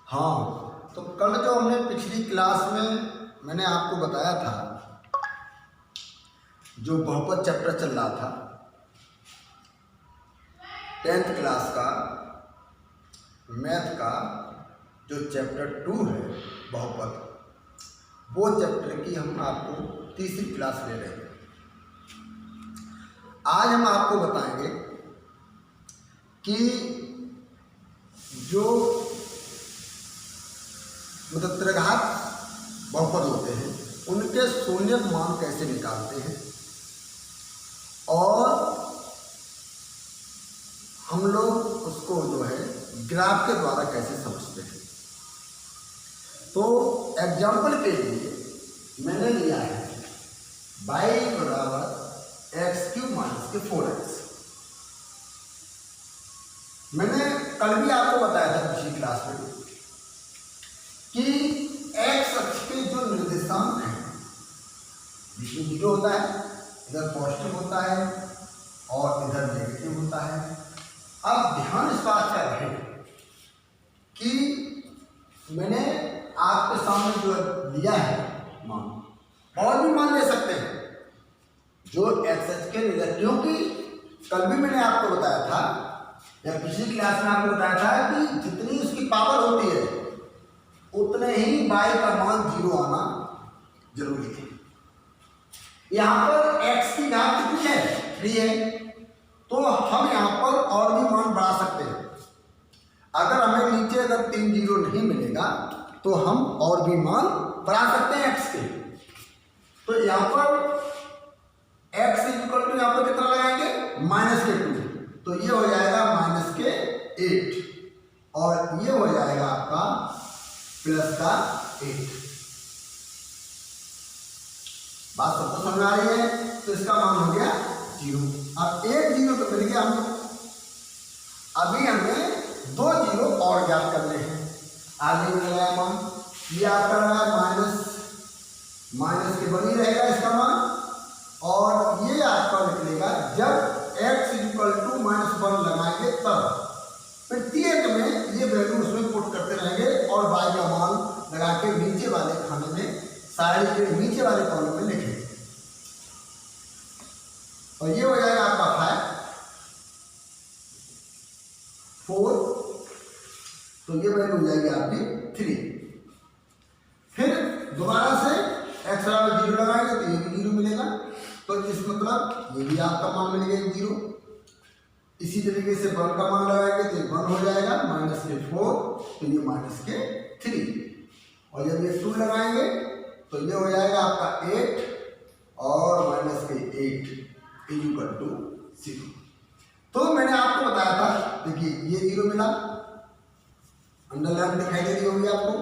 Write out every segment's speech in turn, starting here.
हाँ, तो कल जो हमने पिछली क्लास में मैंने आपको बताया था, जो बहुपद चैप्टर चल रहा था 10th क्लास का मैथ का, जो चैप्टर 2 है बहुपद, वो चैप्टर की हम आपको तीसरी क्लास ले रहे हैं। आज हम आपको बताएंगे कि जो मतलब त्रिघात बहुपद होते हैं उनके शून्यक मान कैसे निकालते हैं और हम लोग उसको जो है ग्राफ के द्वारा कैसे समझते हैं। तो एग्जाम्पल के लिए मैंने लिया है y बराबर x³ माइनस के 4x। मैंने कल भी आपको बताया था पिछली क्लास में कि x अक्ष के जो निर्देशांक हैं, जिसमें 0 होता है, इधर पॉजिटिव होता है और इधर नेगेटिव होता है। अब ध्यान इस बात का रहे कि मैंने आपके सामने जो लिया है मान, और भी मान ले सकते हैं जो x अक्ष के निगेटिव, क्योंकि कल भी मैंने आपको बताया था या पिछली क्लास में आपको बताया था कि जितनी उसकी पावर होती है उतने ही y का मान 0 आना जरूरी है। यहाँ पर x की घात कितनी है? 3 है, तो हम यहाँ पर और भी मान बढ़ा सकते हैं। अगर हमें नीचे अगर 3 0 नहीं मिलेगा तो हम और भी मान बढ़ा सकते हैं x के। तो यहाँ पर x इक्वल टू यहाँ पर कितना लगाएंगे? -2, तो ये हो जाएगा -8 और ये हो जाएगा आपका +8। बात सबको समझ आ रही है? तो इसका मान हो गया 0। अब 1 0 तो मिल गया हमको, अभी हमें 2 0 और ज्ञात करने हैं। आगे में लगाया मान, ये आपका रहा माइनस के बनी रहेगा इसका मान, और ये आपका निकलेगा जब x इक्वल टू -1 लगाएंगे तब। प्रत्येक में ये वैल्यू उसमें पुट करते रहेंगे और y का मान लगा के नीचे वाले खाने में, साइड के नीचे वाले कॉलम में लिखेंगे, और ये हो जाएगा आपका 4, तो ये वैल्यू हो जाएगी आपकी 3। फिर दोबारा से x बराबर 0 लगाएंगे तो ये भी 0 मिलेगा, तो इस मतलब ये भी आपका मान मिलेगा 0। इसी तरीके से 1 का मान लगाएंगे तो ये 1 हो जाएगा, -4, तो ये -3, और जब ये 2 लगाएंगे तो ये हो जाएगा आपका 8 और -8 इक्वल टू 0। तो मैंने आपको बताया था, देखिए ये 0 मिला, अंडरलाइन दिखाई दे रही होगी आपको।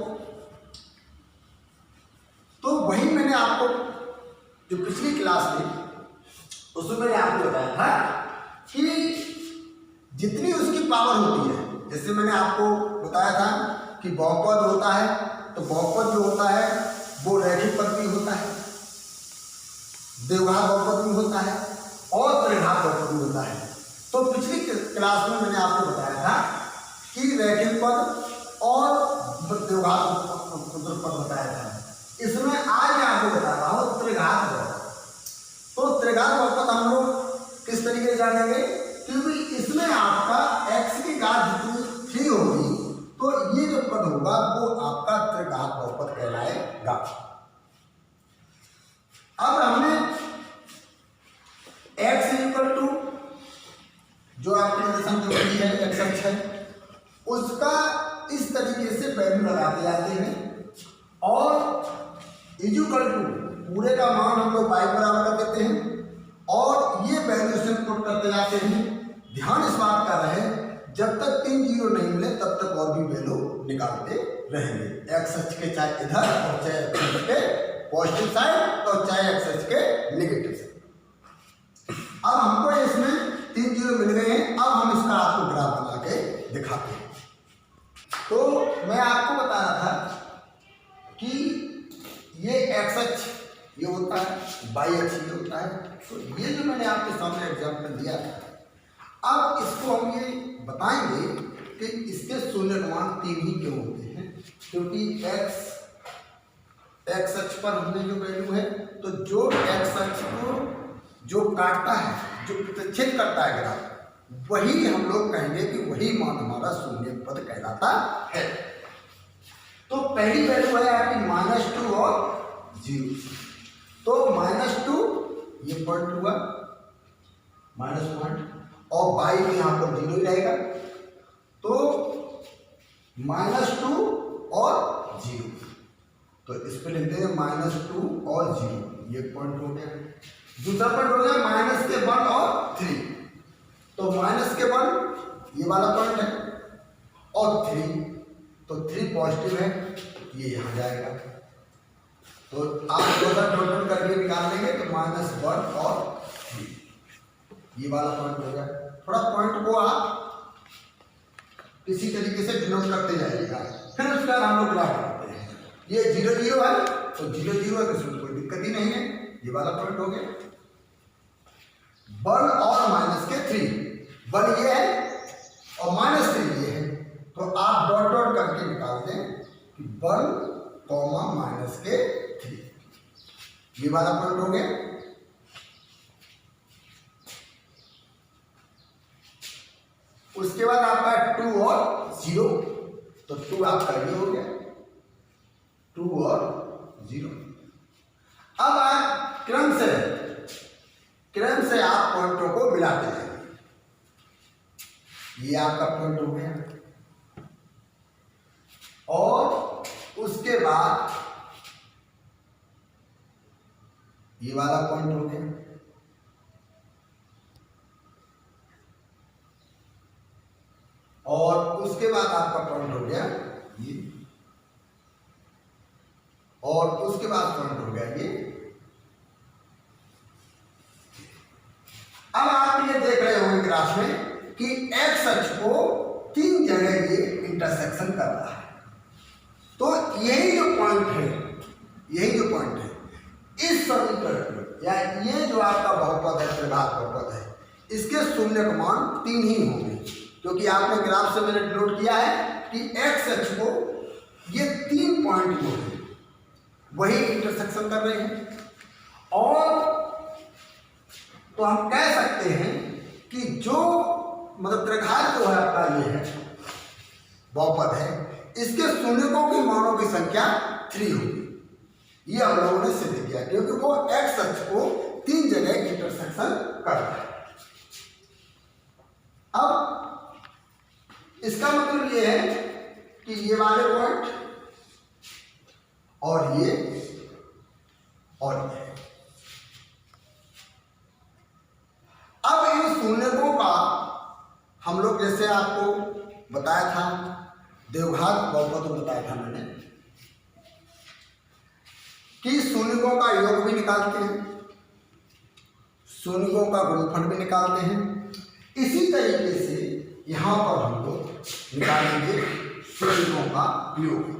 तो वही मैंने आपको जो पिछली क्लास थी उसमें मैंने आपको बताया था कि जितनी उसकी पावर होती है, जैसे मैंने आपको बताया था कि बहुपद होता है, तो बहुपद जो होता है वो रैखिक पद भी होता है, द्विघात बहुपद भी होता है और त्रिघात बहुपद भी होता है। तो पिछली क्लास में मैंने आपको बताया था कि रैखिक पद और द्विघात पद बताया था। इसमें आज मैं आपको बता रहा हूँ त्रिघात बहुपद। तो त्रिघात बहुपद हम लोग किस तरीके से जानेंगे? क्योंकि इसमें आपका x की घात जितनी 3 होगी तो ये जो पद होगा वो आपका त्रिघात बहुपद कहलाएगा। अब हमने x इक्वल टू जो आपके निर्देशांक है x अक्ष है, उसका इस तरीके से वैल्यू लगाते जाते हैं और इक्वल टू पूरे का मान हम लोग y बराबर कर देते हैं और ये वैल्यू से पुट करते जाते हैं। ध्यान इस बात का रहे, जब तक 3 0 नहीं मिले तब तक और भी वैल्यू निकालते रहेंगे, x अक्ष के चाहे इधर और चाहे x अक्ष के पॉजिटिव साइड और चाहे x अक्ष के नेगेटिव साइड। अब हमको इसमें 3 0 मिल गए हैं, अब हम इसका आपको ग्राफ बना के दिखाते हैं। तो मैं आपको बता रहा था कि ये x अक्ष ये होता है, y अक्ष ये होता है। तो ये जो मैंने आपके सामने एग्जाम्पल दिया था, अब इसको हम ये बताएंगे कि इसके शून्य मान 3 ही क्यों होते हैं क्योंकि एक्स अक्ष पर हमने जो वैल्यू है, तो जो एक्स अक्ष को जो काटता है, जो प्रतिच्छेद करता है ग्राफ, वही हम लोग कहेंगे कि वही मान हमारा शून्य पद कहलाता है। तो पहली वैल्यू है आपकी -2 और 0। तो -2 ये पॉइंट हुआ, माइनस पॉइंट, और बाई में यहाँ पर 0 ही रहेगा। तो -2 और 0, तो इस पे लिखते हैं -2 और 0, ये पॉइंट हो गया। दूसरा पॉइंट हो गया -1 और 3। तो -1 ये वाला पॉइंट है, और 3, तो 3 पॉजिटिव है, ये यहाँ जाएगा। तो आप दोनों टोटल करके निकाल लेंगे तो -1 और 3, ये वाला पॉइंट हो गया। थोड़ा पॉइंट को आप इसी तरीके से डिनोट करते जाइएगा, फिर उसका हम लोग ग्राफ करते हैं। ये 0 0 है, तो 0 0 है, तो उसमें कोई दिक्कत ही नहीं है, ये वाला पॉइंट हो गया। 1 और -3, 1 ये है और -3 ये है, तो आप डॉट डॉट करके निकाल दें कि 1, -3, ये वाला पॉइंट हो गया। उसके बाद आपका 2 और 0, तो 2 आपका ये हो गया, 2 और 0। अब आप क्रम से आप पॉइंटों को मिलाते जाएंगे। ये आपका पॉइंट हो गया, और उसके बाद ये वाला पॉइंट हो गया, और उसके बाद आपका पॉइंट हो गया ये, और उसके बाद पॉइंट हो गया ये। अब आप ये देख रहे होंगे ग्राफ में कि एक्स अक्ष को 3 जगह ये इंटरसेक्शन कर रहा है। तो यही जो पॉइंट है, इस समीकरण या ये जो आपका बहुपद है, त्रिघात बहुपद है, इसके शून्य का मान 3 ही होंगे, क्योंकि आपने ग्राफ से मैंने नोट किया है कि एक्स अक्ष को ये 3 पॉइंट जो है वही इंटरसेक्शन कर रहे हैं। और तो हम कह सकते हैं कि जो मतलब त्रिघात जो है आपका ये है बहुपद है, इसके शून्यकों के मानों की संख्या 3 होगी। ये हम लोगों ने सिद्ध किया, क्योंकि वो एक्स अक्ष को 3 जगह इंटरसेक्शन करता है। अब इसका मतलब ये है कि ये वाले पॉइंट और ये अब इन शून्यकों का हम लोग जैसे आपको बताया था, देवघात बहुपद बताया था मैंने कि शून्यकों का योग भी निकालते हैं, शून्यकों का गुणनफल भी निकालते हैं। इसी तरीके से यहां पर हम लोग निकालेंगे शून्यकों का योग।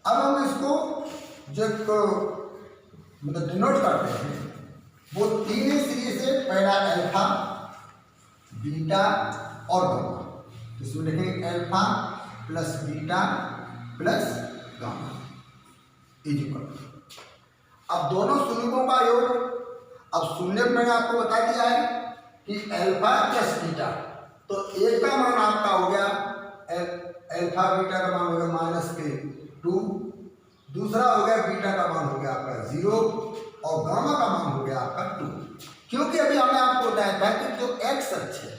अब हम इसको जो मतलब डिनोट करते हैं, वो 3 सीरीज से पहला अल्फा, बीटा और गामा। इसमें लिखेंगे alpha plus beta plus gamma equal. अब दोनों शून्यकों का योग, अब शून्य मैंने आपको बता दिया है कि अल्फा प्लस बीटा, तो एक का मान आपका हो गया अल्फा, बीटा का मान हो गया -2, दूसरा हो गया बीटा का मान हो गया आपका 0, और गामा का मान हो गया आपका 2। क्योंकि अभी हमने आपको बताया था कि जो एक्स अक्ष है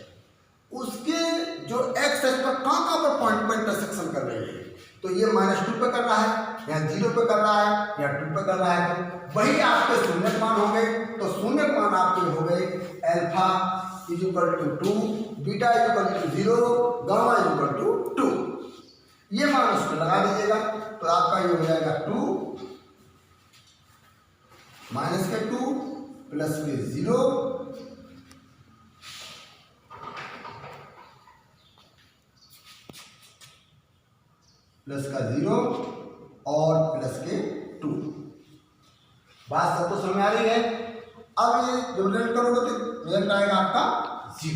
उसके जो एक्स अक्ष पर कहाँ पर पॉइंट पर इंटरसेक्शन कर रही है, तो ये -2 पे कर रहा है, या 0 पे कर रहा है, या 2 पे कर रहा है, तो वही आपके शून्य मान हो गए। तो शून्य मान आपके हो गए अल्फा = 2, बीटा = 0, गामा = 2। ये मान उस पर लगा दीजिएगा, तो आपका ये हो जाएगा 2 -2 प्लस में 0 प्लस का 0 और प्लस के 2। बात सबको समझ आ रही है। अब ये जब रिजल्ट करोगे तो रिजल्ट आएगा आपका 0।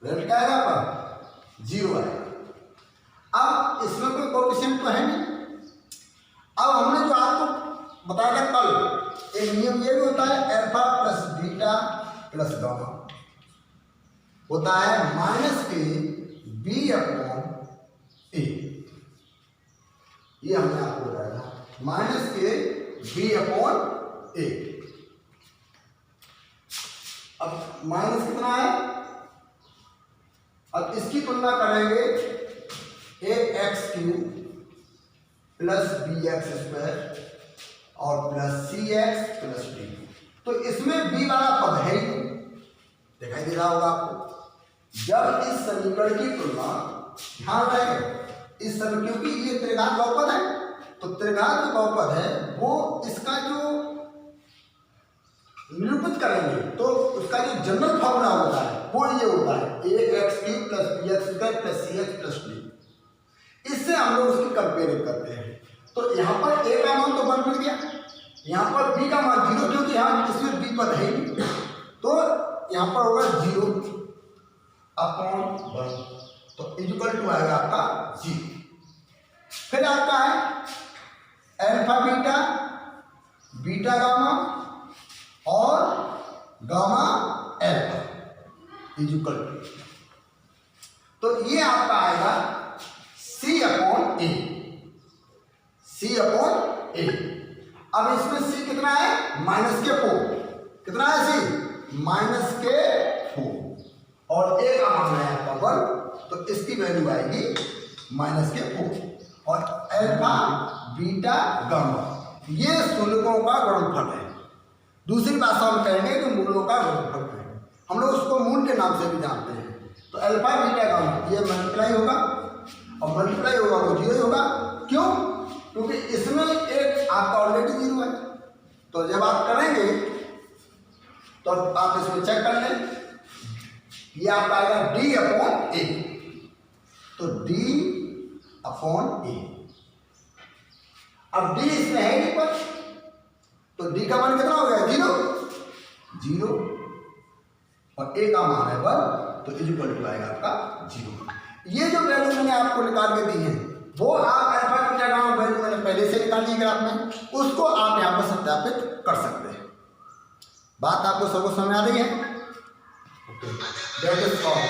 रिजल्ट क्या आएगा आपका 0 आएगा। अब इसमें कोई कोएफिशिएंट तो है नहीं। अब हमने जो आपको बताया था कल, एक नियम ये भी होता है alpha plus beta plus gamma होता है माइनस के बी अपॉन ए। ये हमने आपको बताया था माइनस के बी अपॉन ए। अब माइनस कितना है, अब इसकी तुलना करेंगे A X cube plus B X square और plus C X plus D. तो इसमें बी वाला पद है ही नहीं, दिखाई दे रहा होगा आपको। जब इस समीकरण की तुलना, ध्यान रखें इस समीकरण, क्योंकि ये त्रिघात बहुपद है, तो त्रिघात जो बहुपद है वो इसका जो निरूपित करेंगे तो उसका जो जनरल फॉर्मूला होता है वो ये होता है A X cube plus B X square plus C X plus D. इससे हम लोग उसकी कंपेयरिंग करते हैं। तो यहाँ पर ए का मान तो 1 मिल गया, यहाँ पर बी का मान 0, क्योंकि यहाँ इसमें बी पद है नहीं, तो यहाँ पर होगा 0 अपॉन 1, तो इक्वल टू आएगा आपका 0। फिर आपका है अल्फा बीटा, बीटा गामा और गामा अल्फा इक्वल टू, तो ये आपका आएगा सी अपॉन ए, सी अपॉन ए। अब इसमें सी कितना है माइनस के 4, कितना है सी माइनस के 4 और ए का मान है आपका 1, तो इसकी वैल्यू आएगी माइनस के 4। और अल्फा बीटा गामा ये शून्यकों का गुणनफल है। दूसरी भाषा में कहेंगे तो मूलों का गुणनफल है, हम लोग उसको मूल के नाम से भी जानते हैं। तो अल्फा बीटा गामा ये मल्टीप्लाई होगा और मल्टीप्लाई होगा वो 0 होगा। क्यों? क्योंकि इसमें एक आपका ऑलरेडी 0 है, तो जब आप करेंगे तो आप इसमें चेक कर लें, ये आपका आएगा डी अपॉन ए, तो डी अपॉन ए। अब डी इसमें है नहीं पर, तो डी का मान कितना हो गया 0 और ए का मान है 1, तो इक्वल टू आएगा आपका 0। ये जो वैल्यू मैंने आपको निकाल के दी है वो आप अल्फा बीटा गामा वैल्यू मैंने पहले से निकाली है ग्राफ में, उसको आप यहाँ पर सत्यापित कर सकते हैं। बात आपको सबको समझ आ रही है? Okay, that is all.